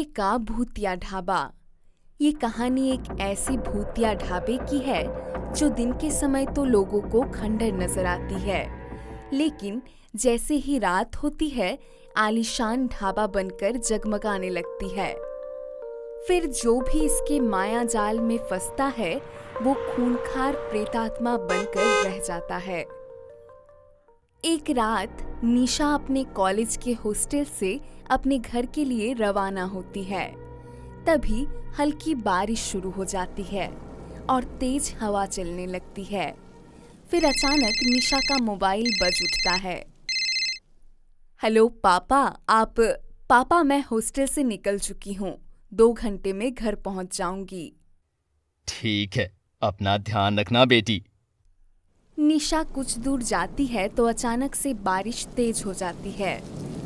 Highway का भूतिया ढाबा। ये कहानी एक ऐसे भूतिया ढाबे की है जो दिन के समय तो लोगों को खंडर नजर आती है, लेकिन जैसे ही रात होती है आलीशान ढाबा बनकर जगमगाने लगती है। फिर जो भी इसके माया जाल में फंसता है वो खूंखार प्रेतात्मा बनकर रह जाता है। एक रात निशा अपने कॉलेज के हॉस्टल से अपने घर के लिए रवाना होती है। तभी हल्की बारिश शुरू हो जाती है और तेज हवा चलने लगती है। फिर अचानक निशा का मोबाइल बज उठता है। हेलो पापा, पापा मैं हॉस्टल से निकल चुकी हूँ, 2 घंटे में घर पहुँच जाऊंगी। ठीक है, अपना ध्यान रखना बेटी। निशा कुछ दूर जाती है तो अचानक से बारिश तेज हो जाती है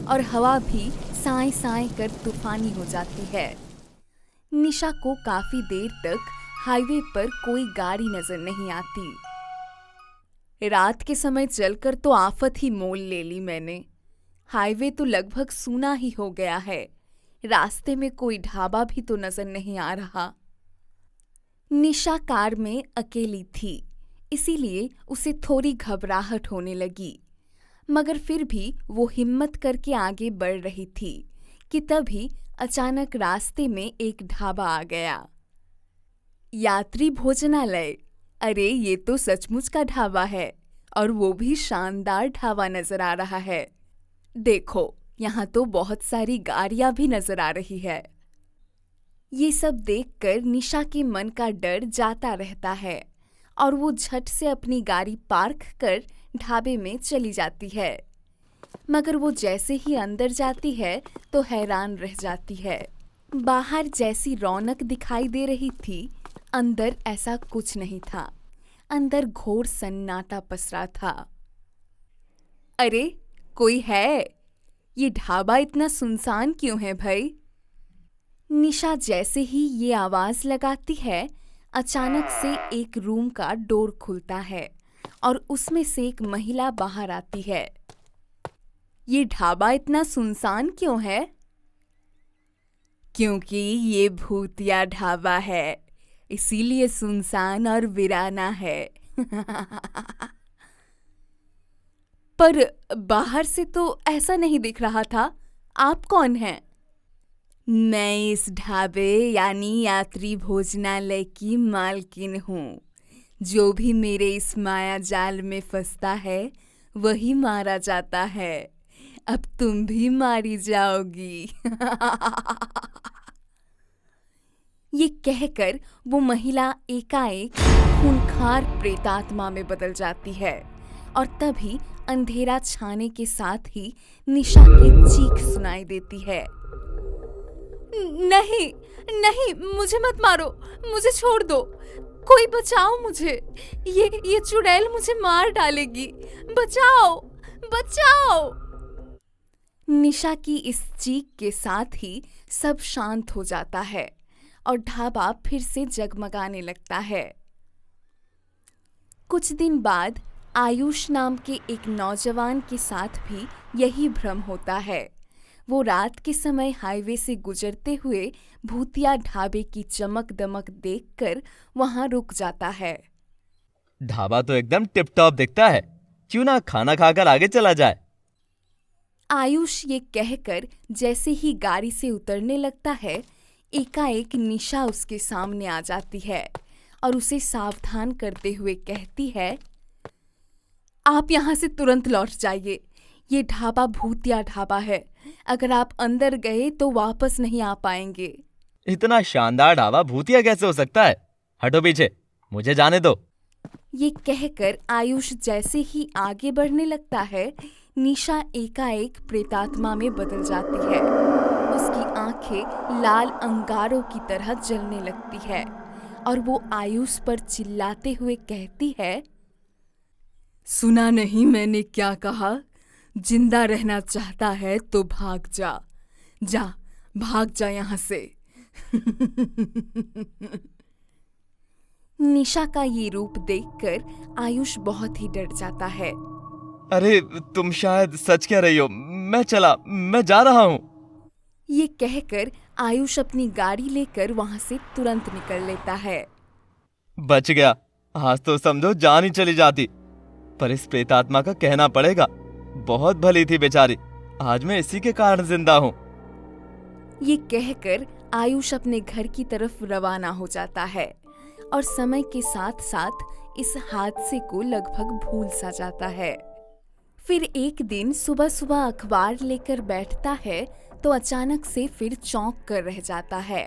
और हवा भी साए साए कर तूफानी हो जाती है। निशा को काफी देर तक हाईवे पर कोई गाड़ी नजर नहीं आती। रात के समय चलकर तो आफत ही मोल ले ली मैंने। हाईवे तो लगभग सूना ही हो गया है। रास्ते में कोई ढाबा भी तो नजर नहीं आ रहा। निशा कार में अकेली थी, इसीलिए उसे थोड़ी घबराहट होने लगी, मगर फिर भी वो हिम्मत करके आगे बढ़ रही थी कि तभी अचानक रास्ते में एक ढाबा आ गया। यात्री भोजनालय। अरे ये तो सचमुच का ढाबा है और वो भी शानदार ढाबा नजर आ रहा है। देखो, यहाँ तो बहुत सारी गाड़ियाँ भी नजर आ रही है। ये सब देखकर निशा के मन का डर जाता रहता है और वो झट से अपनी गाड़ी पार्क कर ढाबे में चली जाती है। मगर वो जैसे ही अंदर जाती है तो हैरान रह जाती है। बाहर जैसी रौनक दिखाई दे रही थी, अंदर ऐसा कुछ नहीं था। अंदर घोर सन्नाटा पसरा था। अरे कोई है? ये ढाबा इतना सुनसान क्यों है भाई? निशा जैसे ही ये आवाज लगाती है, अचानक से एक रूम का डोर खुलता है और उसमें से एक महिला बाहर आती है। ये ढाबा इतना सुनसान क्यों है? क्योंकि ये भूतिया ढाबा है, इसीलिए सुनसान और वीराना है। पर बाहर से तो ऐसा नहीं दिख रहा था। आप कौन हैं? मैं इस ढाबे यानी यात्री भोजनालय की मालकिन हूँ। जो भी मेरे इस माया जाल में फंसता है वही मारा जाता है। अब तुम भी मारी जाओगी। ये कहकर वो महिला एकाएक खूंखार प्रेतात्मा में बदल जाती है और तभी अंधेरा छाने के साथ ही निशा की चीख सुनाई देती है। नहीं नहीं, मुझे मत मारो, मुझे छोड़ दो, कोई बचाओ मुझे। ये चुड़ैल मुझे मार डालेगी, बचाओ बचाओ। निशा की इस चीख के साथ ही सब शांत हो जाता है और ढाबा फिर से जगमगाने लगता है। कुछ दिन बाद आयुष नाम के एक नौजवान के साथ भी यही भ्रम होता है। वो रात के समय हाईवे से गुजरते हुए भूतिया ढाबे की चमक दमक देखकर वहां रुक जाता है। ढाबा तो एकदम टिप टॉप दिखता है, क्यों ना खाना खाकर आगे चला जाए। आयुष ये कहकर जैसे ही गाड़ी से उतरने लगता है, एकाएक निशा उसके सामने आ जाती है और उसे सावधान करते हुए कहती है, आप यहाँ से तुरंत लौट जाइए। ये ढाबा भूतिया ढाबा है, अगर आप अंदर गए तो वापस नहीं आ पाएंगे। इतना शानदार ढाबा भूतिया कैसे हो सकता है? हटो पीछे, मुझे जाने दो। ये कहकर आयुष जैसे ही आगे बढ़ने लगता है, निशा एकाएक प्रेतात्मा में बदल जाती है। उसकी आंखें लाल अंगारों की तरह जलने लगती है और वो आयुष पर चिल्लाते हुए कहती है, सुना नहीं मैंने क्या कहा? जिंदा रहना चाहता है तो भाग जा, भाग जा यहाँ से। निशा का ये रूप देखकर आयुष बहुत ही डर जाता है। अरे तुम शायद सच कह रही हो, मैं जा रहा हूँ। ये कहकर आयुष अपनी गाड़ी लेकर वहां से तुरंत निकल लेता है। बच गया। आज तो समझो जान ही चली जाती। पर इस प्रेतात्मा का कहना पड़ेगा, बहुत भली थी बेचारी। आज मैं इसी के कारण जिंदा हूँ। ये कहकर आयुष अपने घर की तरफ रवाना हो जाता है और समय के साथ साथ इस हादसे को लगभग भूल सा जाता है। फिर एक दिन सुबह सुबह अखबार लेकर बैठता है तो अचानक से फिर चौंक कर रह जाता है।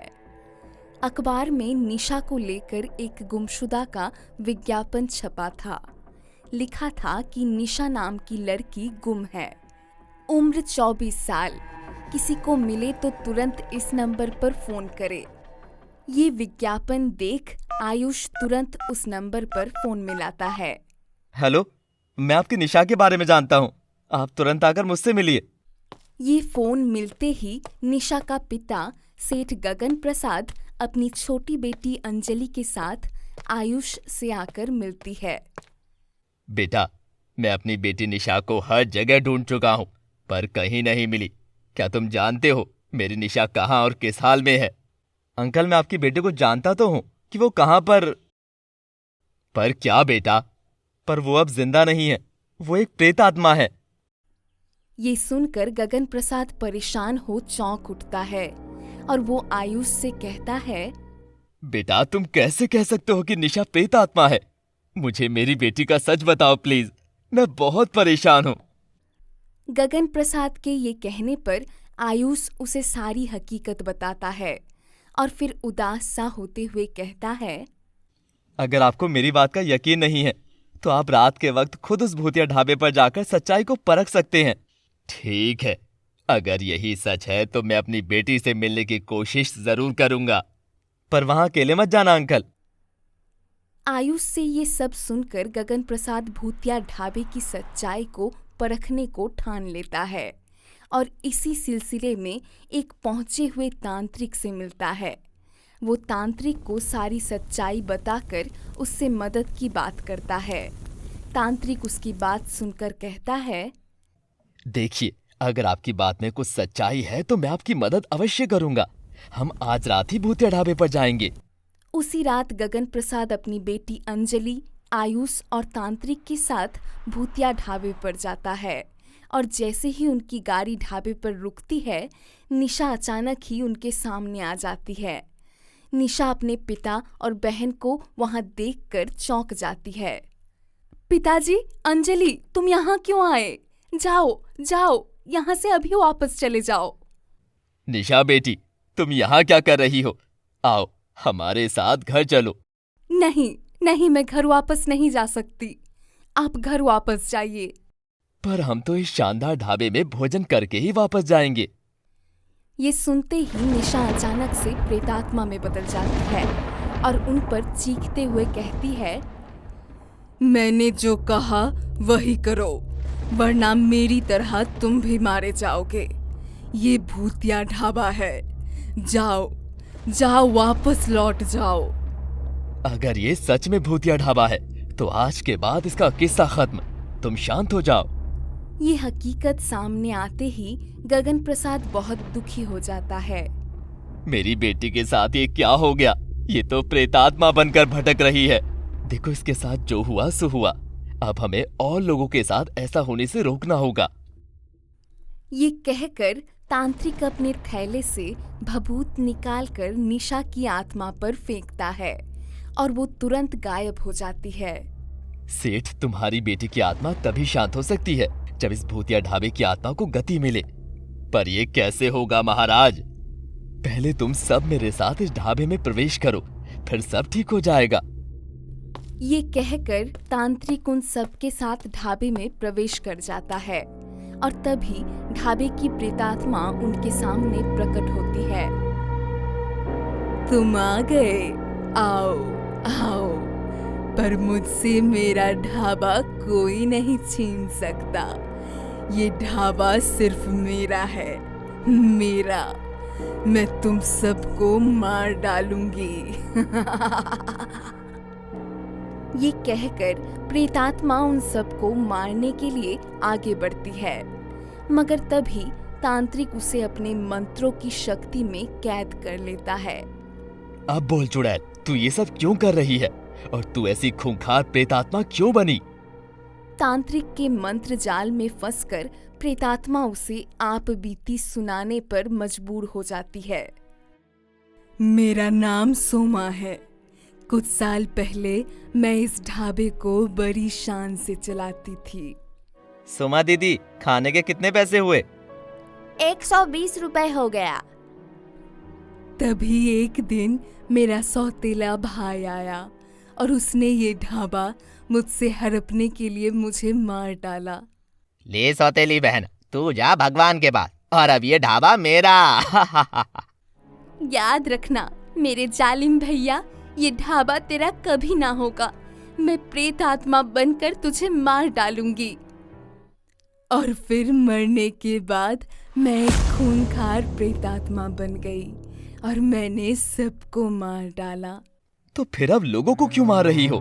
अखबार में निशा को लेकर एक गुमशुदा का विज्ञापन छपा था। लिखा था कि निशा नाम की लड़की गुम है, उम्र 24 साल, किसी को मिले तो तुरंत इस नंबर पर फोन करे। ये विज्ञापन देख आयुष तुरंत उस नंबर पर फोन मिलाता है। हेलो, मैं आपकी निशा के बारे में जानता हूँ, आप तुरंत आकर मुझसे मिलिए। ये फोन मिलते ही निशा का पिता सेठ गगन प्रसाद अपनी छोटी बेटी अंजलि के साथ आयुष से आकर मिलती है। बेटा, मैं अपनी बेटी निशा को हर जगह ढूंढ चुका हूँ, पर कहीं नहीं मिली। क्या तुम जानते हो मेरी निशा कहाँ और किस हाल में है? अंकल, मैं आपकी बेटी को जानता तो हूँ कि वो कहाँ पर क्या बेटा? पर वो अब जिंदा नहीं है, वो एक प्रेत आत्मा है। ये सुनकर गगन प्रसाद परेशान हो चौंक उठता है और वो आयुष से कहता है, बेटा, तुम कैसे कह सकते हो कि निशा प्रेत आत्मा है? मुझे मेरी बेटी का सच बताओ प्लीज, मैं बहुत परेशान हूँ। गगन प्रसाद के ये कहने पर आयुष उसे सारी हकीकत बताता है और फिर उदास सा होते हुए कहता है, अगर आपको मेरी बात का यकीन नहीं है तो आप रात के वक्त खुद उस भूतिया ढाबे पर जाकर सच्चाई को परख सकते हैं। ठीक है, अगर यही सच है तो मैं अपनी बेटी से मिलने की कोशिश जरूर करूंगा, पर वहां अकेले मत जाना अंकल। आयुष से ये सब सुनकर गगन प्रसाद भूतिया ढाबे की सच्चाई को परखने को ठान लेता है और इसी सिलसिले में एक पहुंचे हुए तांत्रिक से मिलता है। वो तांत्रिक को सारी सच्चाई बताकर उससे मदद की बात करता है। तांत्रिक उसकी बात सुनकर कहता है, देखिए, अगर आपकी बात में कुछ सच्चाई है तो मैं आपकी मदद अवश्य करूंगा। हम आज रात ही भूतिया ढाबे पर जाएंगे। उसी रात गगन प्रसाद अपनी बेटी अंजलि, आयुष और तांत्रिक के साथ भूतिया ढाबे पर जाता है और जैसे ही उनकी गाड़ी ढाबे पर रुकती है, निशा अचानक ही उनके सामने आ जाती है। निशा अपने पिता और बहन को वहां देखकर चौंक जाती है। पिताजी, अंजलि, तुम यहाँ क्यों आए? जाओ जाओ, यहाँ से अभी वापस चले जाओ। निशा बेटी, तुम यहाँ क्या कर रही हो? आओ हमारे साथ घर चलो। नहीं नहीं, मैं घर वापस नहीं जा सकती, आप घर वापस जाइए। पर हम तो इस शानदार ढाबे में भोजन करके ही वापस जाएंगे। ये सुनते ही निशा अचानक से प्रेतात्मा में बदल जाती है और उन पर चीखते हुए कहती है, मैंने जो कहा वही करो, वरना मेरी तरह तुम भी मारे जाओगे। ये भूतिया ढाबा है, जाओ जाओ, वापस लौट जाओ। अगर ये सच में भूतिया ढाबा है तो आज के बाद इसका किस्सा खत्म। तुम शांत हो जाओ। ये हकीकत सामने आते ही गगन प्रसाद बहुत दुखी हो जाता है। मेरी बेटी के साथ ये क्या हो गया? ये तो प्रेतात्मा बनकर भटक रही है। देखो, इसके साथ जो हुआ सो हुआ। अब हमें और लोगों के साथ ऐसा होने से रोकना होगा। ये कहकर तांत्रिक अपने थैले से भभूत निकालकर निशा की आत्मा पर फेंकता है और वो तुरंत गायब हो जाती है। सेठ, तुम्हारी बेटी की आत्मा तभी शांत हो सकती है जब इस भूतिया ढाबे की आत्मा को गति मिले। पर ये कैसे होगा महाराज? पहले तुम सब मेरे साथ इस ढाबे में प्रवेश करो, फिर सब ठीक हो जाएगा। ये कहकर तांत्रिक उन सब के साथ ढाबे में प्रवेश कर जाता है और तभी ढाबे की प्रेतात्मा उनके सामने प्रकट होती है। तुम आ गए, आओ आओ, पर मुझसे मेरा ढाबा कोई नहीं छीन सकता। ये ढाबा सिर्फ मेरा है, मेरा। मैं तुम सबको मार डालूंगी। ये कहकर प्रेतात्मा उन सबको मारने के लिए आगे बढ़ती है, मगर तभी तांत्रिक उसे अपने मंत्रों की शक्ति में कैद कर लेता है। अब बोल चुड़ैल, तू ये सब क्यों कर रही है और तू ऐसी खूंखार प्रेतात्मा क्यों बनी? तांत्रिक के मंत्र जाल में फंसकर प्रेतात्मा उसे आप बीती सुनाने पर मजबूर हो जाती है। मेरा नाम सोमा है। कुछ साल पहले मैं इस ढाबे को बड़ी शान से चलाती थी। सोमा दीदी, खाने के कितने पैसे हुए? 120 रुपए हो गया। तभी एक दिन मेरा सौतेला भाई आया और उसने ये ढाबा मुझसे हड़पने के लिए मुझे मार डाला। ले सौतेली बहन, तू जा भगवान के पास, और अब ये ढाबा मेरा। याद रखना मेरे जालिम भैया, ये ढाबा तेरा कभी ना होगा। मैं प्रेत आत्मा बनकर तुझे मार डालूंगी। और फिर मरने के बाद मैं एक खूंखार प्रेतात्मा बन गई और मैंने सबको मार डाला। तो फिर अब लोगों को क्यों मार रही हो?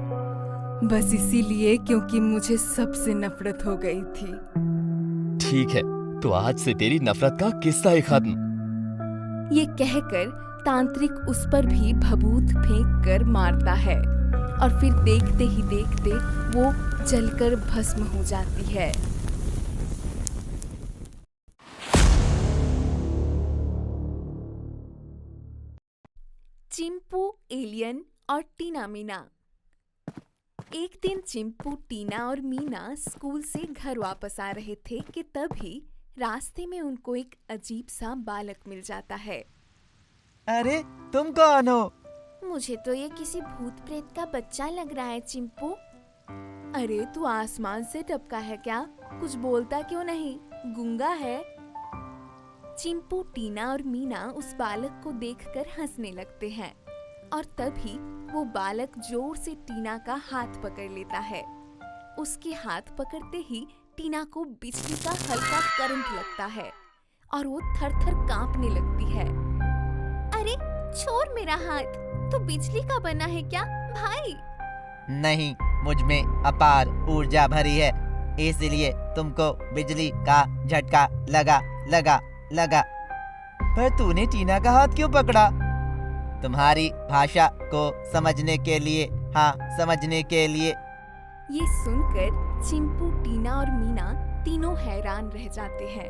बस इसीलिए क्योंकि मुझे सबसे नफरत हो गई थी। ठीक है, तो आज से तेरी नफरत का किस्सा ही खत्म। ये कहकर तांत्रिक उस पर भी भभूत फेंक कर मारता है और फिर देखते ही देखते वो जलकर भस्म हो जाती है। चिंपू, एलियन और टीना मीना। एक दिन चिंपू, टीना और मीना स्कूल से घर वापस आ रहे थे कि तभी रास्ते में उनको एक अजीब सा बालक मिल जाता है। अरे तुम कौन हो? मुझे तो ये किसी भूत प्रेत का बच्चा लग रहा है चिंपू। अरे तू आसमान से टपका है क्या? कुछ बोलता क्यों नहीं? गूंगा है? चिंपू, टीना और मीना उस बालक को देखकर हंसने लगते हैं और तभी वो बालक जोर से टीना का हाथ पकड़ लेता है। उसके हाथ पकड़ते ही टीना को बिजली का हल्का करंट लगता है और वो थर-थर कांपने लगती है। अरे छोड़ मेरा हाथ, तू बिजली का बना है क्या भाई? नहीं, मुझ में अपार ऊर्जा भरी है, इसलिए तुमको बिजली का झटका लगा। पर तूने टीना का हाथ क्यों पकड़ा? तुम्हारी भाषा को समझने के लिए, हाँ समझने के लिए। ये सुनकर चिंपू, टीना और मीना तीनों हैरान रह जाते हैं।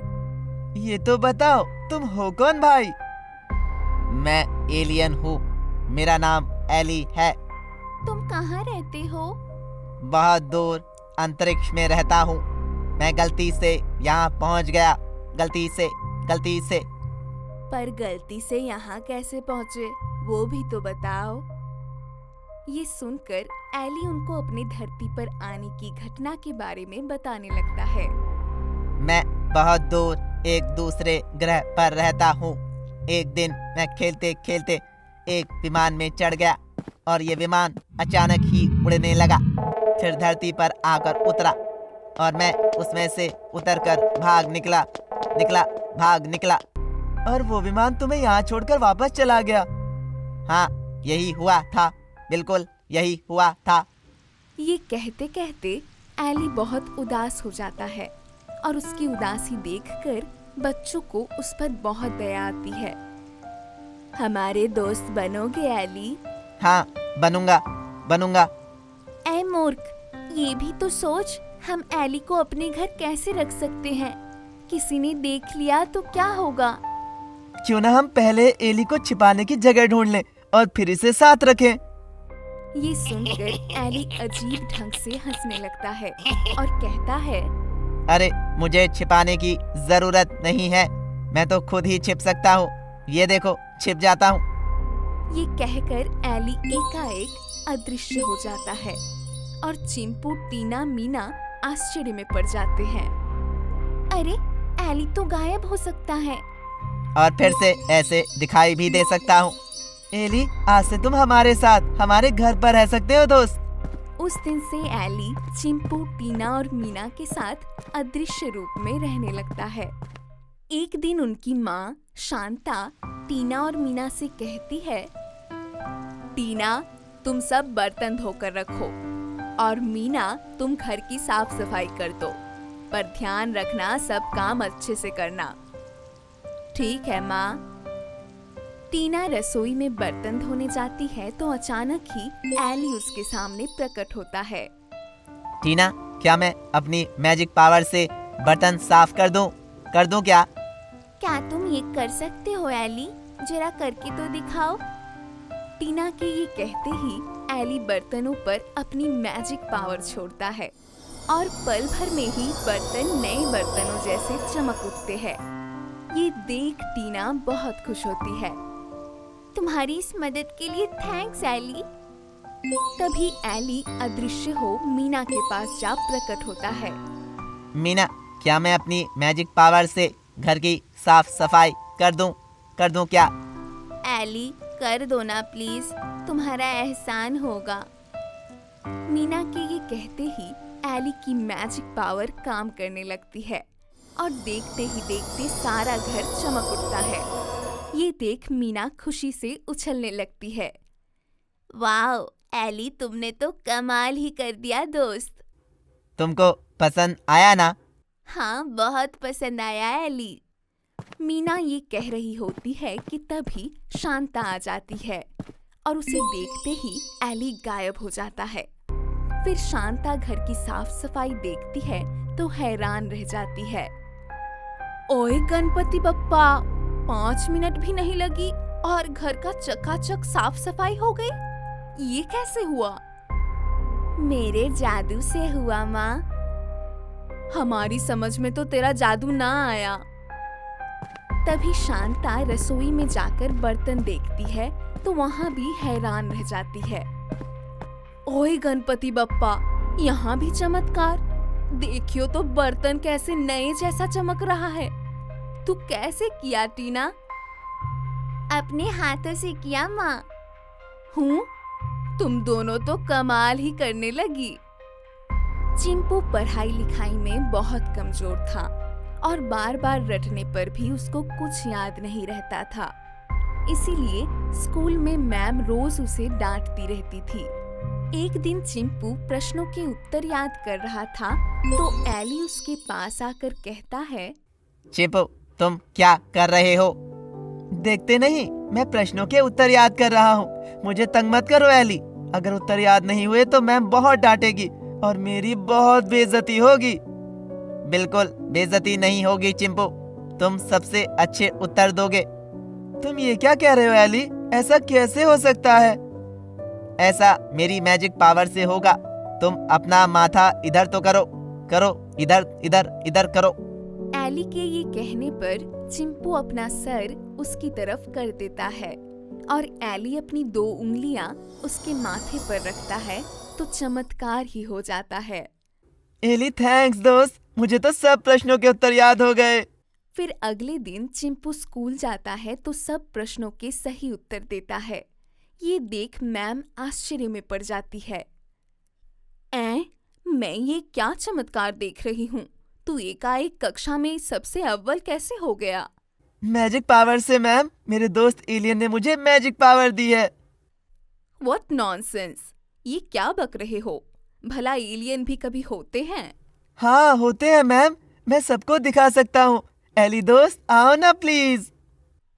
ये तो बताओ, तुम हो कौन भाई? मैं एलियन हूँ, मेरा नाम एली है। तुम कहाँ रहते हो? बहुत दूर अंतरिक्ष में रहता हूँ। मैं गलती से यहाँ पहुँच गया, गलती से। पर गलती से यहाँ कैसे पहुँचे, वो भी तो बताओ। ये सुनकर एली उनको अपनी धरती पर आने की घटना के बारे में बताने लगता है। मैं बहुत दूर एक दूसरे ग्रह पर रहता हूँ। एक दिन मैं खेलते खेलते एक विमान में चढ़ गया और ये विमान अचानक ही उड़ने लगा। फिर धरती पर आकर उतरा और मैं उसमें से उतरकर भाग निकला और वो विमान तुम्हें यहाँ छोड़कर वापस चला गया। हाँ, यही हुआ था, बिल्कुल यही हुआ था। ये कहते कहते एली बहुत उदास हो जाता है और उसकी उदासी देखकर बच्चों को उस पर बहुत दया आती है। हमारे दोस्त बनोगे एली? हाँ, बनूंगा। ऐ मूर्ख, ये भी तो सोच, हम एली को अपने घर कैसे रख सकते हैं? किसी ने देख लिया तो क्या होगा? क्यों ना हम पहले एली को छिपाने की जगह ढूंढ लें और फिर इसे साथ रखें। ये सुनकर एली अजीब ढंग से हंसने लगता है और कहता है, अरे मुझे छिपाने की जरूरत नहीं है, मैं तो खुद ही छिप सकता हूँ। ये देखो, छिप जाता हूँ। ये कहकर एली एकाएक अदृश्य हो जाता है और चिंपू, टीना, मीना आश्चर्य में पड़ जाते हैं। अरे एली तो गायब हो सकता है और फिर से ऐसे दिखाई भी दे सकता हूँ। एली, आज से तुम हमारे साथ हमारे घर पर रह सकते हो दोस्त। उस दिन से एली चिंपू, टीना और मीना के साथ अदृश्य रूप में रहने लगता है। एक दिन उनकी माँ शांता टीना और मीना से कहती है, टीना तुम सब बर्तन धोकर रखो और मीना तुम घर की साफ सफाई कर दो, पर ध्यान रखना सब काम अच्छे से करना। ठीक है माँ। टीना रसोई में बर्तन धोने जाती है तो अचानक ही एली उसके सामने प्रकट होता है। टीना, क्या मैं अपनी मैजिक पावर से बर्तन साफ कर दूं? क्या? क्या तुम ये कर सकते हो एली? जरा करके तो दिखाओ। टीना के ये कहते ही एली बर्तनों पर अपनी मैजिक पावर छोड़ता है और पल भर में ही बर्तन नए बर्तनों जैसे चमक उठते हैं। ये देख टीना बहुत खुश होती है। तुम्हारी इस मदद के लिए थैंक्स एली। तभी एली अदृश्य हो मीना के पास जा प्रकट होता है। मीना, क्या मैं अपनी मैजिक पावर से घर की साफ सफाई कर दूं क्या? एली कर दो ना प्लीज, तुम्हारा एहसान होगा। मीना के ये कहते ही एली की मैजिक पावर काम करने लगती है और देखते ही देखते सारा घर चमक उठता है। ये देख मीना खुशी से उछलने लगती है। वाह एली, तुमने तो कमाल ही कर दिया दोस्त। तुमको पसंद आया ना? हाँ, बहुत पसंद आया एली। मीना ये कह रही होती है कि तभी शांता आ जाती है और उसे देखते ही एली गायब हो जाता है। फिर शांता घर की साफ सफाई देखती है तो हैरान रह जाती है। ओए गणपति बप्पा, 5 मिनट भी नहीं लगी और घर का चकाचक साफ सफाई हो गई। ये कैसे हुआ? मेरे जादू से हुआ माँ। हमारी समझ में तो तेरा जादू ना आया। तभी शांता रसोई में जाकर बर्तन देखती है तो वहाँ भी हैरान रह जाती है। ओए गणपति बप्पा, यहाँ भी चमत्कार। देखियो तो बर्तन कैसे नए जैसा चमक रहा है। तू कैसे किया टीना? अपने हाथों से किया माँ। हूँ? तुम दोनों तो कमाल ही करने लगी। चिंपू पढ़ाई लिखाई में बहुत कमजोर था और बार बार रटने पर भी उसको कुछ याद नहीं रहता था। इसीलिए स्कूल में मैम रोज उसे डांटती रहती थी। एक दिन चिंपू प्रश्नों के उत्तर याद कर रहा था तो एली उसके पास आकर कहता है, चिंपू, तुम क्या कर रहे हो? देखते नहीं, मैं प्रश्नों के उत्तर याद कर रहा हूँ। मुझे तंग मत करो एली। अगर उत्तर याद नहीं हुए तो मैम बहुत डांटेगी और मेरी बहुत बेइज्जती होगी। बिल्कुल बेइज्जती नहीं होगी चिंपू, तुम सबसे अच्छे उत्तर दोगे। तुम ये क्या कह रहे हो एली? ऐसा कैसे हो सकता है? ऐसा मेरी मैजिक पावर से होगा। तुम अपना माथा इधर तो करो, इधर करो। एली के ये कहने पर चिंपू अपना सर उसकी तरफ कर देता है और एली अपनी 2 उंगलियां उसके माथे पर रखता है तो चमत्कार ही हो जाता है। एली थैंक्स दोस्त, मुझे तो सब प्रश्नों के उत्तर याद हो गए। फिर अगले दिन चिंपू स्कूल जाता है तो सब प्रश्नों के सही उत्तर देता है। ये देख मैम आश्चर्य में पड़ जाती है। मैं ये क्या चमत्कार देख रही हूँ? तू एकाएक कक्षा में सबसे अव्वल कैसे हो गया? मैजिक पावर से मैम, मेरे दोस्त एलियन ने मुझे मैजिक पावर दी है। व्हाट नॉनसेंस, ये क्या बक रहे हो? भला एलियन भी कभी होते हैं? हाँ होते हैं मैम, मैं सबको दिखा सकता हूँ। एली दोस्त आओ ना प्लीज।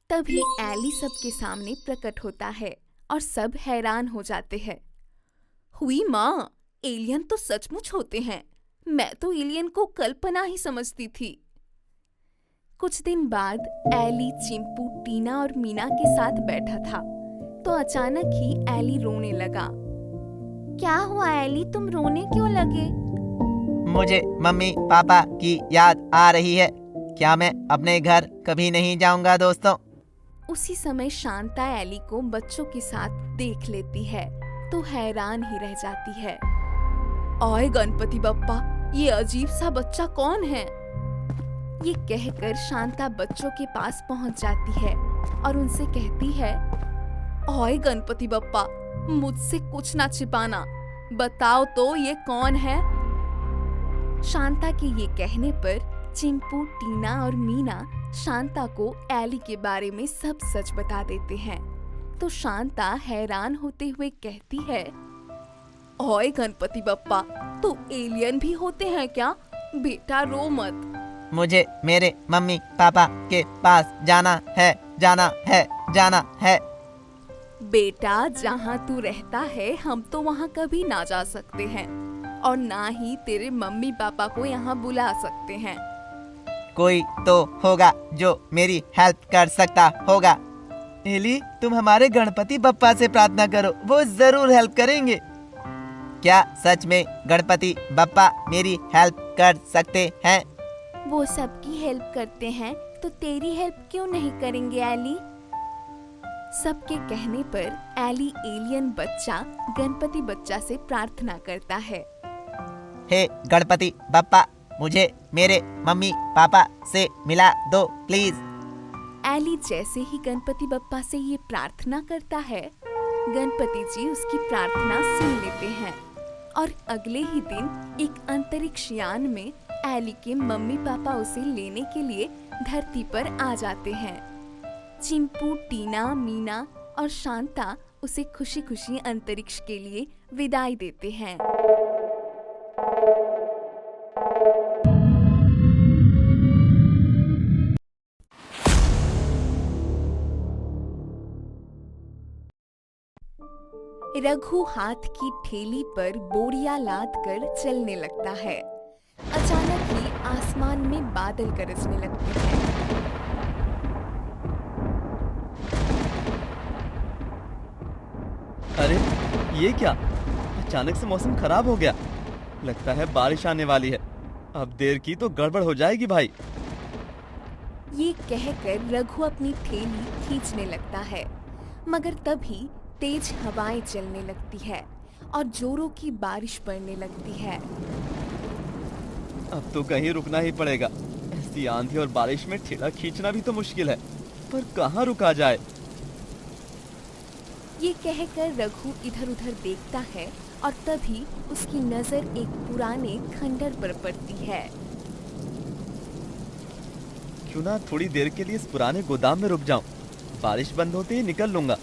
तभी एली सबके सामने प्रकट होता है और सब हैरान हो जाते हैं। हुई माँ, एलियन तो सचमुच होते हैं। मैं तो एलियन को कल्पना ही समझती थी। कुछ दिन बाद एली, चिंपू, टीना और मीना के साथ बैठा था तो अचानक ही एली रोने लगा। क्या हुआ एली, तुम रोने क्यों लगे? मुझे मम्मी पापा की याद आ रही है। क्या मैं अपने घर कभी नहीं जाऊंगा दोस्तों? उसी समय शांता एली को बच्चों के साथ देख लेती है तो हैरान ही रह जाती है। ओए गणपति बप्पा, ये अजीब सा बच्चा कौन है? ये कहकर शांता बच्चों के पास पहुंच जाती है और उनसे कहती है, ओए गणपति बप्पा, मुझसे कुछ ना छिपाना, बताओ तो ये कौन है? शांता के ये कहने पर चिंपू, टीना और मीना शांता को एली के बारे में सब सच बता देते हैं तो शांता हैरान होते हुए कहती है, ओए गणपति बप्पा, तो एलियन भी होते हैं क्या? बेटा रो मत। मुझे मेरे मम्मी पापा के पास जाना है, जाना है, जाना है। बेटा, जहाँ तू रहता है हम तो वहाँ कभी ना जा सकते हैं और ना ही तेरे मम्मी पापा को यहाँ बुला सकते हैं। कोई तो होगा जो मेरी हेल्प कर सकता होगा। एली, तुम हमारे गणपति बप्पा से प्रार्थना करो, वो जरूर हेल्प करेंगे। क्या सच में गणपति बप्पा मेरी हेल्प कर सकते हैं? वो सबकी हेल्प करते हैं तो तेरी हेल्प क्यों नहीं करेंगे एली? सबके कहने पर एली एलियन बच्चा गणपति बच्चा से प्रार्थना करता है। हे गणपति बप्पा, मुझे मेरे मम्मी पापा से मिला दो प्लीज। एली जैसे ही गणपति बप्पा से ये प्रार्थना करता है, गणपति जी उसकी प्रार्थना सुन लेते हैं और अगले ही दिन एक अंतरिक्ष यान में एली के मम्मी पापा उसे लेने के लिए धरती पर आ जाते हैं। चिंपू, टीना, मीना और शांता उसे खुशी खुशी अंतरिक्ष के लिए विदाई देते हैं। रघु हाथ की ठेली पर बोरियां लाद कर चलने लगता है। अचानक ही आसमान में बादल गरजने लगते हैं। अरे ये क्या, अचानक से मौसम खराब हो गया। लगता है बारिश आने वाली है। अब देर की तो गड़बड़ हो जाएगी भाई। ये कहकर रघु अपनी ठेली खींचने लगता है, मगर तभी तेज हवाएं चलने लगती है और जोरों की बारिश पड़ने लगती है। अब तो कहीं रुकना ही पड़ेगा। ऐसी आंधी और बारिश में ठेला खींचना भी तो मुश्किल है, पर कहाँ रुका जाए। ये कहकर रघु इधर उधर देखता है और तभी उसकी नजर एक पुराने खंडर पर पड़ती है। क्यों ना थोड़ी देर के लिए इस पुराने गोदाम में रुक जाऊं। बारिश बंद होते ही निकल लूंगा।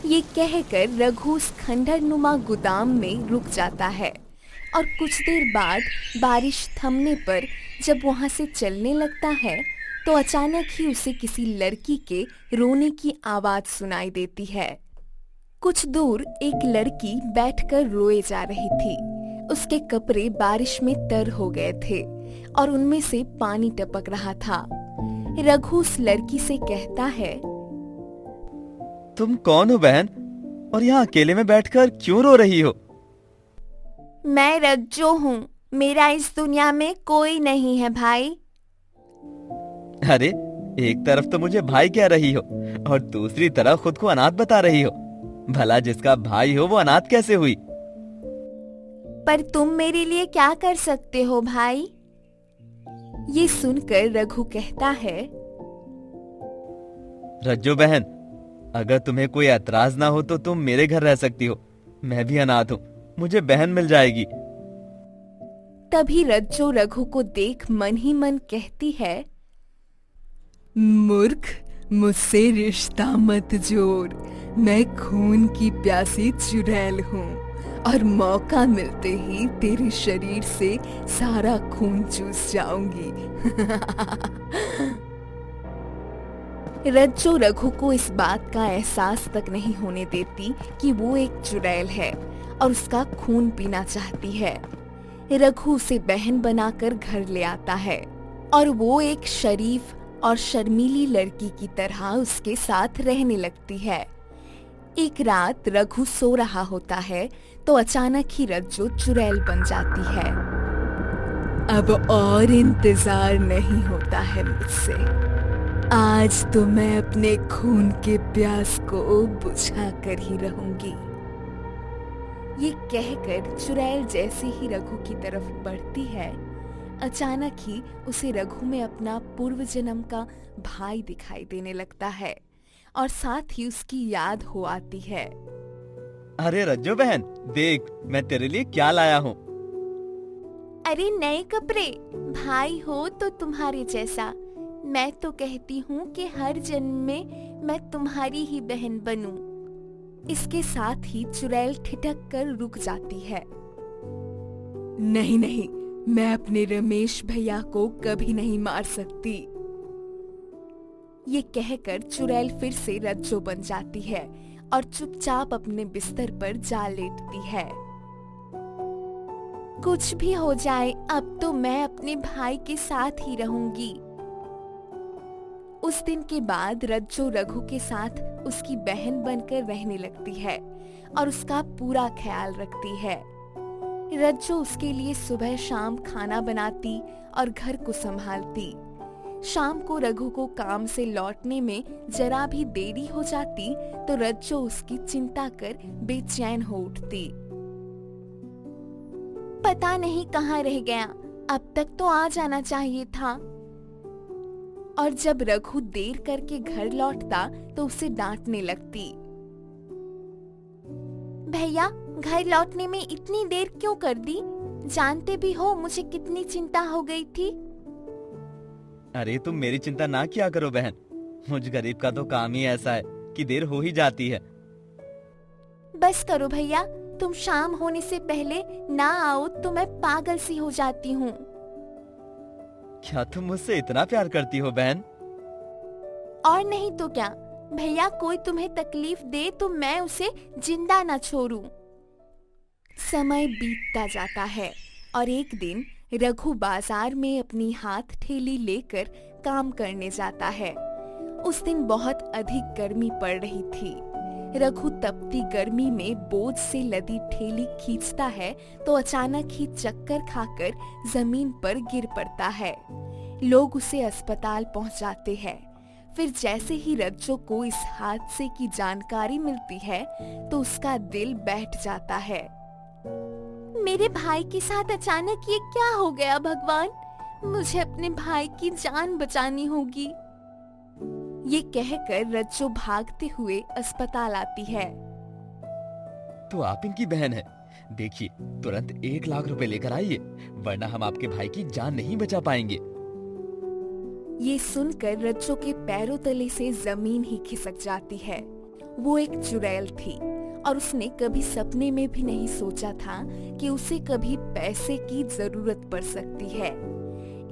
ये कहकर रघु उस खंडर नुमा गोदाम में रुक जाता है और कुछ देर बाद बारिश थमने पर जब वहां से चलने लगता है तो अचानक ही उसे किसी लड़की के रोने की आवाज सुनाई देती है। कुछ दूर एक लड़की बैठकर रोए जा रही थी। उसके कपड़े बारिश में तर हो गए थे और उनमें से पानी टपक रहा था। रघु उस लड़की से कहता है, तुम कौन हो बहन, और यहाँ अकेले में बैठकर क्यों रो रही हो? मैं रज्जो हूँ, मेरा इस दुनिया में कोई नहीं है भाई। अरे एक तरफ तो मुझे भाई कह रही हो और दूसरी तरफ खुद को अनाथ बता रही हो। भला जिसका भाई हो वो अनाथ कैसे हुई? पर तुम मेरे लिए क्या कर सकते हो भाई? ये सुनकर रघु कहता है, रज्जो बहन, अगर तुम्हें कोई ऐतराज ना हो तो तुम मेरे घर रह सकती हो। मैं भी अनाथ हूँ, मुझे बहन मिल जाएगी। तभी रज्जो रघु को देख मन ही मन कहती है, मूर्ख, मुझसे रिश्ता मत जोड़। मैं खून की प्यासी चुड़ैल हूँ और मौका मिलते ही तेरे शरीर से सारा खून चूस जाऊंगी। रज्जो रघु को इस बात का एहसास तक नहीं होने देती कि वो एक चुड़ैल है और उसका खून पीना चाहती है। रघु उसे बहन बनाकर घर ले आता है और वो एक शरीफ और शर्मीली लड़की की तरह उसके साथ रहने लगती है। एक रात रघु सो रहा होता है तो अचानक ही रज्जो चुड़ैल बन जाती है। अब और इंतजार नहीं होता है मुझसे। आज तो मैं अपने खून के प्यास को बुझा कर ही रहूंगी। ये कहकर चुड़ैल जैसे ही रघु की तरफ बढ़ती है, अचानक ही उसे रघु में अपना पूर्व जन्म का भाई दिखाई देने लगता है और साथ ही उसकी याद हो आती है। अरे रज्जो बहन, देख मैं तेरे लिए क्या लाया हूँ। अरे नए कपड़े, भाई हो तो तुम्हारे जैसा। मैं तो कहती हूँ कि हर जन्म में मैं तुम्हारी ही बहन बनूं। इसके साथ ही चुड़ैल ठिठक कर रुक जाती है। नहीं नहीं, मैं अपने रमेश भैया को कभी नहीं मार सकती। ये कहकर चुड़ैल फिर से रज्जो बन जाती है और चुपचाप अपने बिस्तर पर जा लेटती है। कुछ भी हो जाए, अब तो मैं अपने भाई के साथ ही रहूंगी। उस दिन के बाद रज्जो रघु के साथ उसकी बहन बनकर रहने लगती है और उसका पूरा ख्याल रखती है। रज्जो उसके लिए सुबह शाम खाना बनाती और घर को संभालती। शाम को रघु को काम से लौटने में जरा भी देरी हो जाती तो रज्जो उसकी चिंता कर बेचैन हो उठती। पता नहीं कहाँ रह गया, अब तक तो आ जाना चाहिए था। और जब रघु देर करके घर लौटता तो उसे डांटने लगती। भैया, घर लौटने में इतनी देर क्यों कर दी? जानते भी हो मुझे कितनी चिंता हो गई थी। अरे तुम मेरी चिंता ना किया करो बहन, मुझ गरीब का तो काम ही ऐसा है कि देर हो ही जाती है। बस करो भैया, तुम शाम होने से पहले ना आओ तो मैं पागल सी हो जाती हूँ। क्या तुम मुझसे इतना प्यार करती हो बहन? और नहीं तो क्या, भैया कोई तुम्हें तकलीफ दे तो मैं उसे जिंदा न छोड़ूं। समय बीतता जाता है और एक दिन रघु बाजार में अपनी हाथ ठेली लेकर काम करने जाता है। उस दिन बहुत अधिक गर्मी पड़ रही थी। रघु तपती गर्मी में बोझ से लदी ठेली खींचता है तो अचानक ही चक्कर खाकर जमीन पर गिर पड़ता है। लोग उसे अस्पताल पहुंचाते हैं। फिर जैसे ही रज्जो को इस हादसे की जानकारी मिलती है तो उसका दिल बैठ जाता है। मेरे भाई के साथ अचानक ये क्या हो गया भगवान? मुझे अपने भाई की जान बचानी होगी। ये कहकर रज्जो भागते हुए अस्पताल आती है। तो आप इनकी बहन है। देखिए, तुरंत 1 लाख रुपए लेकर आइए, वरना हम आपके भाई की जान नहीं बचा पाएंगे। ये सुनकर रज्जो के पैरों तले से जमीन ही खिसक जाती है। वो एक चुड़ैल थी और उसने कभी सपने में भी नहीं सोचा था कि उसे कभी पैसे की जरूरत पड़ सकती है।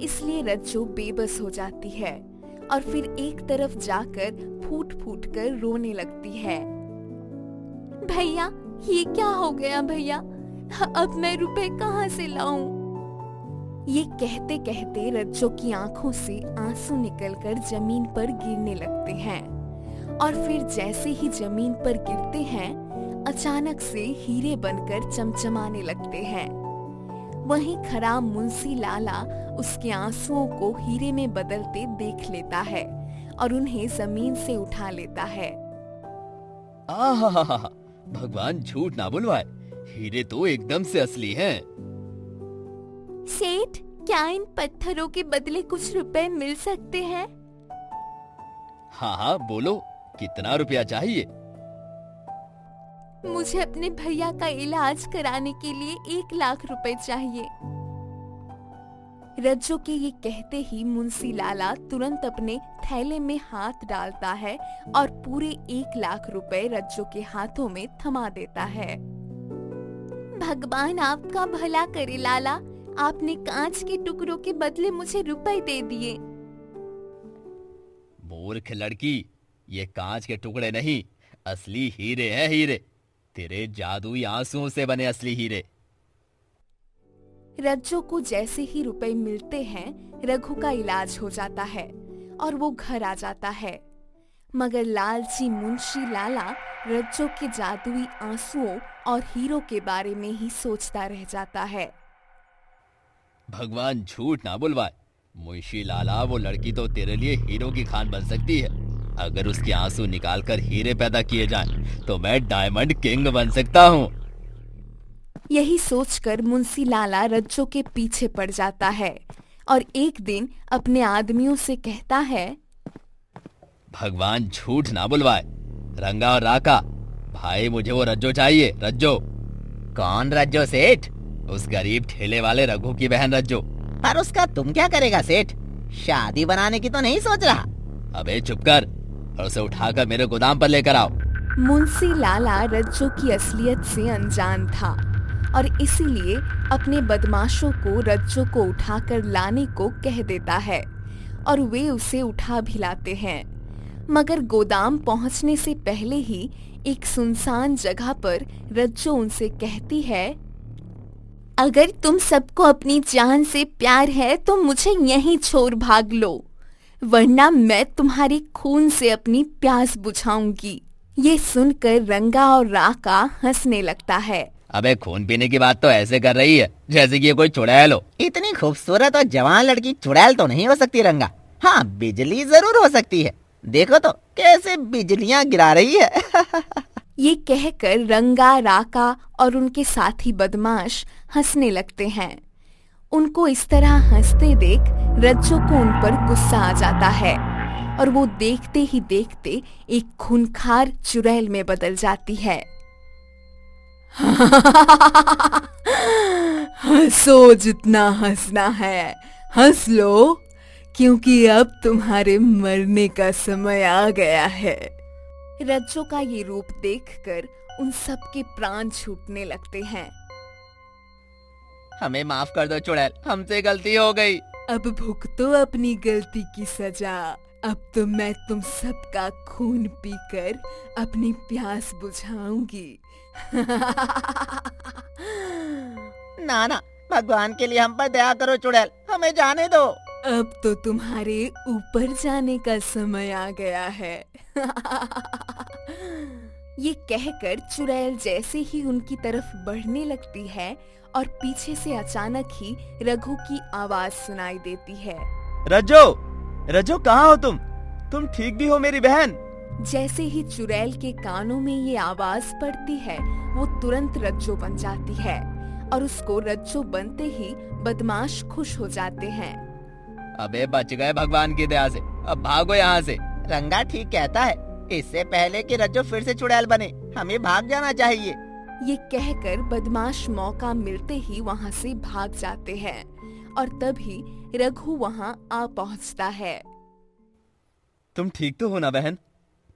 इसलिए रज्जो बेबस हो जाती है और फिर एक तरफ जाकर फूट फूट कर रोने लगती है। भैया, ये क्या हो गया भैया? अब मैं रुपए कहाँ से लाऊं? ये कहते कहते रज्जो की आंखों से आंसू निकलकर जमीन पर गिरने लगते हैं और फिर जैसे ही जमीन पर गिरते हैं अचानक से हीरे बनकर चमचमाने लगते हैं। वहीं खड़ा मुंशी लाला उसके आंसुओं को हीरे में बदलते देख लेता है और उन्हें जमीन से उठा लेता है। आहा, भगवान झूठ ना बुलवाए, हीरे तो एकदम से असली हैं। सेठ, क्या इन पत्थरों के बदले कुछ रुपए मिल सकते हैं? हाँ, बोलो, कितना रुपया चाहिए? मुझे अपने भैया का इलाज कराने के लिए 1 लाख रुपए चाहिए। रज्जो के ये कहते ही मुंशी लाला तुरंत अपने थैले में हाथ डालता है और पूरे 1 लाख रुपए रज्जो के हाथों में थमा देता है। भगवान आपका भला करे लाला, आपने कांच के टुकड़ों के बदले मुझे रुपए दे दिए। मूर्ख लड़की, ये कांच के टुकड़े नहीं, असली हीरे हैं, हीरे। तेरे जादुई आंसुओं से बने असली हीरे। रज्जो को जैसे ही रुपए मिलते हैं रघु का इलाज हो जाता है और वो घर आ जाता है। मगर लालची मुंशी लाला रज्जो के जादुई आंसुओं और हीरो के बारे में ही सोचता रह जाता है। भगवान झूठ ना बुलवाए, मुंशी लाला, वो लड़की तो तेरे लिए हीरो की खान बन सकती है। अगर उसके आंसू निकालकर हीरे पैदा किए जाएं, तो मैं डायमंड किंग बन सकता हूँ। यही सोचकर मुंशी लाला रज्जो के पीछे पड़ जाता है और एक दिन अपने आदमियों से कहता है, भगवान झूठ ना बुलवाए, रंगा और राका, भाई मुझे वो रज्जो चाहिए। रज्जो? कौन रज्जो सेठ? उस गरीब ठेले वाले रघु की बहन रज्जो। पर उसका तुम क्या करेगा सेठ? शादी बनाने की तो नहीं सोच रहा? अबे चुप कर और उसे उठाकर मेरे गोदाम पर लेकर आओ। मुंशी लाला रज्जो की असलियत से अनजान था और इसीलिए अपने बदमाशों को रज्जो को उठाकर लाने को कह देता है और वे उसे उठा भी लाते हैं। मगर गोदाम पहुंचने से पहले ही एक सुनसान जगह पर रज्जो उनसे कहती है, अगर तुम सबको अपनी जान से प्यार है तो मुझे यहीं छोड़ भाग लो, वरना मैं तुम्हारे खून से अपनी प्यास बुझाऊंगी। ये सुनकर रंगा और राका हंसने लगता है। अबे खून पीने की बात तो ऐसे कर रही है जैसे कि ये कोई चुड़ैल हो। इतनी खूबसूरत और जवान लड़की चुड़ैल तो नहीं हो सकती रंगा। हाँ, बिजली जरूर हो सकती है। देखो तो कैसे बिजलियां गिरा रही है। ये कहकर रंगा, राका और उनके साथी बदमाश हंसने लगते हैं। उनको इस तरह हंसते देख रज्जो को उन पर गुस्सा आ जाता है और वो देखते ही देखते एक खूंखार चुड़ैल में बदल जाती है। हंसो, जितना हंसना है हंस लो, क्योंकि अब तुम्हारे मरने का समय आ गया है। रज्जो का ये रूप देखकर उन सब के प्राण छूटने लगते हैं। हमें माफ कर दो चुड़ैल, हमसे गलती हो गई। अब भुगतो अपनी गलती की सजा। अब तो मैं तुम सबका खून पीकर अपनी प्यास बुझाऊंगी। ना ना, भगवान के लिए हम पर दया करो चुड़ैल, हमें जाने दो। अब तो तुम्हारे ऊपर जाने का समय आ गया है। ये कहकर चुड़ैल जैसे ही उनकी तरफ बढ़ने लगती है और पीछे से अचानक ही रघु की आवाज सुनाई देती है। रज्जो, रज्जो कहाँ हो तुम? तुम ठीक भी हो मेरी बहन? जैसे ही चुड़ैल के कानों में ये आवाज पड़ती है वो तुरंत रज्जो बन जाती है और उसको रज्जो बनते ही बदमाश खुश हो जाते हैं। अबे बच गए भगवान की दया से, अब भागो यहाँ से। रंगा ठीक कहता है, इससे पहले कि रज्जो फिर से चुड़ैल बने हमें भाग जाना चाहिए। ये कहकर बदमाश मौका मिलते ही वहाँ से भाग जाते हैं और तभी रघु वहाँ आ पहुँचता है। तुम ठीक तो हो ना बहन?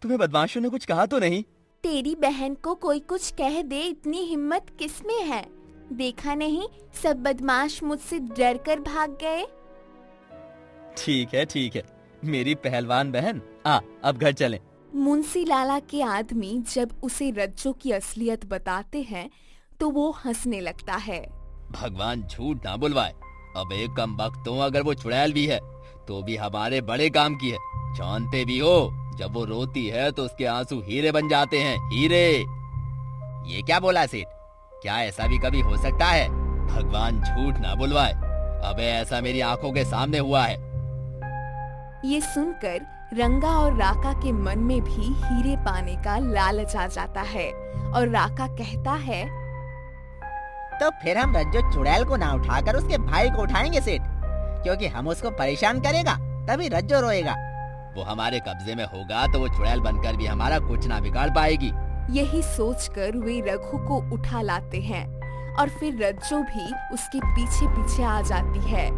तुम्हें बदमाशों ने कुछ कहा तो नहीं? तेरी बहन को कोई कुछ कह दे इतनी हिम्मत किसमें है? देखा नहीं, सब बदमाश मुझसे डर कर भाग गए। ठीक है, मेरी पहलवान बहन, अब घर चलें। मुंशी लाला के आदमी जब उसे रज्जो की असलियत बताते हैं तो वो हंसने लगता है। भगवान झूठ ना बुलवाए। अब एक कम वक्त तो अगर वो चुड़ैल भी है तो भी हमारे बड़े काम की है। जानते भी हो, जब वो रोती है तो उसके आंसू हीरे बन जाते हैं, हीरे। ये क्या बोला सेठ? क्या ऐसा भी कभी हो सकता है? भगवान झूठ ना बुलवाए। अबे ऐसा मेरी आंखों के सामने हुआ है। ये सुनकर रंगा और राका के मन में भी हीरे पाने का लालच आ जाता है और राका कहता है, तो फिर हम रज्जो चुड़ैल को ना उठाकर उसके भाई को उठाएंगे सेठ, क्योंकि हम उसको परेशान करेगा तभी रज्जो रोएगा। वो हमारे कब्जे में होगा तो वो चुड़ैल बनकर भी हमारा कुछ ना बिगाड़ पाएगी। यही सोचकर वे रघु को उठा लाते हैं और फिर रज्जो भी उसके पीछे पीछे आ जाती है।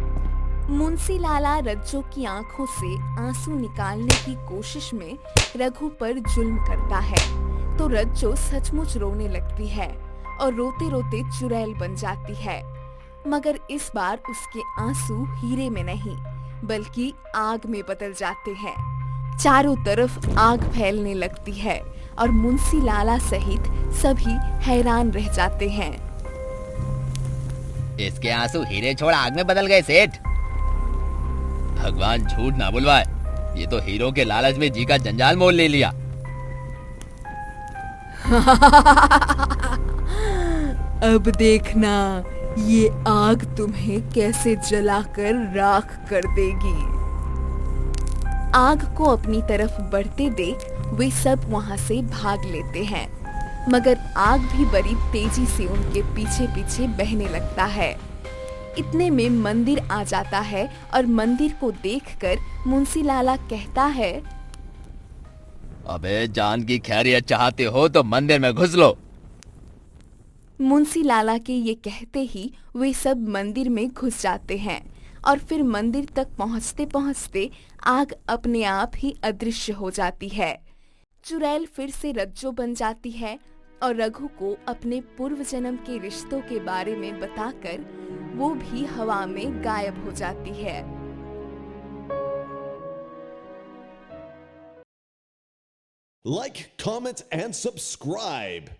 मुंशी लाला रज्जो की आंखों से आंसू निकालने की कोशिश में रघु पर जुल्म करता है तो रज्जो सचमुच रोने लगती है और रोते रोते चुड़ैल बन जाती है। मगर इस बार उसके आंसू हीरे में नहीं बल्कि आग में बदल जाते हैं। चारों तरफ आग फैलने लगती है और मुंशी लाला सहित सभी हैरान रह जाते हैं। इसके आंसू हीरे छोड़ आग में बदल गए सेठ। भगवान झूठ ना बुलवाए, ये तो हीरो के लालच में जी का जंजाल मोल ले लिया। अब देखना ये आग तुम्हें कैसे जलाकर राख कर देगी। आग को अपनी तरफ बढ़ते देख वे सब वहां से भाग लेते हैं, मगर आग भी बड़ी तेजी से उनके पीछे पीछे बहने लगता है। इतने में मंदिर आ जाता है और मंदिर को देखकर मुंशी लाला कहता है, अबे जान की खैरियत चाहते हो तो मंदिर में घुस लो। मुंशी लाला के ये कहते ही वे सब मंदिर में घुस जाते हैं और फिर मंदिर तक पहुंचते पहुंचते आग अपने आप ही अदृश्य हो जाती है। चुड़ैल फिर से रज्जो बन जाती है और रघु को अपने पूर्व जन्म के रिश्तों के बारे में बताकर वो भी हवा में गायब हो जाती है। Like, comment, and subscribe.